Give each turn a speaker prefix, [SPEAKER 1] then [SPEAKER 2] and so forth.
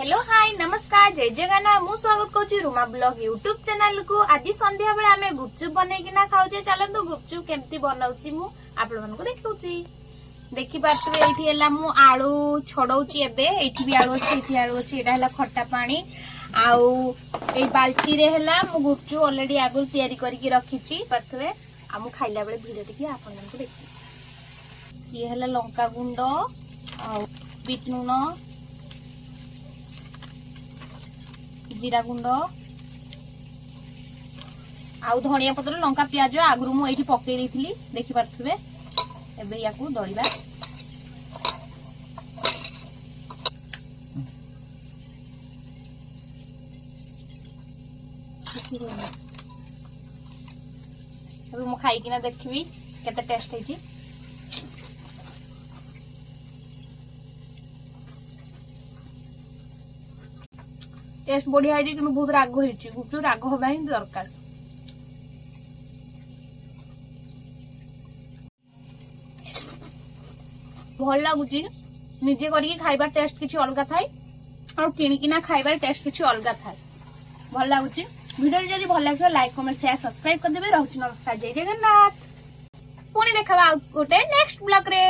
[SPEAKER 1] Hello hi नमस्कार जय जगन्नाथ मु स्वागत करुच्ची रुमा ब्लॉग यूट्यूब चैनल को। आज संध्या बेले आमे गुपचुप बनैकिना खाउचे। चलंतु गुपचुप केमती बनाउची मु आपण मानको देखाउची। देखि पारतबे एठी हला मु आलू छोडौची। एबे एठी भी आलू अछि, एठी आलू अछि। एटा हला खट्टा पानी आउ ए बाल्टी रे हला मु गुपचुप ऑलरेडी आगु तयारी करके रखिची। पारतबे आ मु खाइला बेले भिडियो देखि आपण मानको देखि। ये हला लंका गुंड आउ बीट नून जीरा गुंड आउ धनिया पत्र लंका प्याज आगु मु एठी पकई देथिली देखि पारथुबे। एबे याकू दळिबा। एबे मु खाई किना देखिबी केते टेस्ट हेची। टेस्ट बढ़िया है कि बहुत राग हो गुपचुप राग हवा ही दरकार। भल लगुच निजे करके खाइबार टेस्ट किसी अलग थाए और किणिकिना खाइबार टेस्ट किसी अलग थाए। भल लगुच वीडियो जदि भल लगे लाइक कमेंट शेयर सब्सक्राइब कर देबे। रहउची नमस्कार जय जगन्नाथ। पुणी देखा गोटे नेक्स्ट ब्लॉग रे।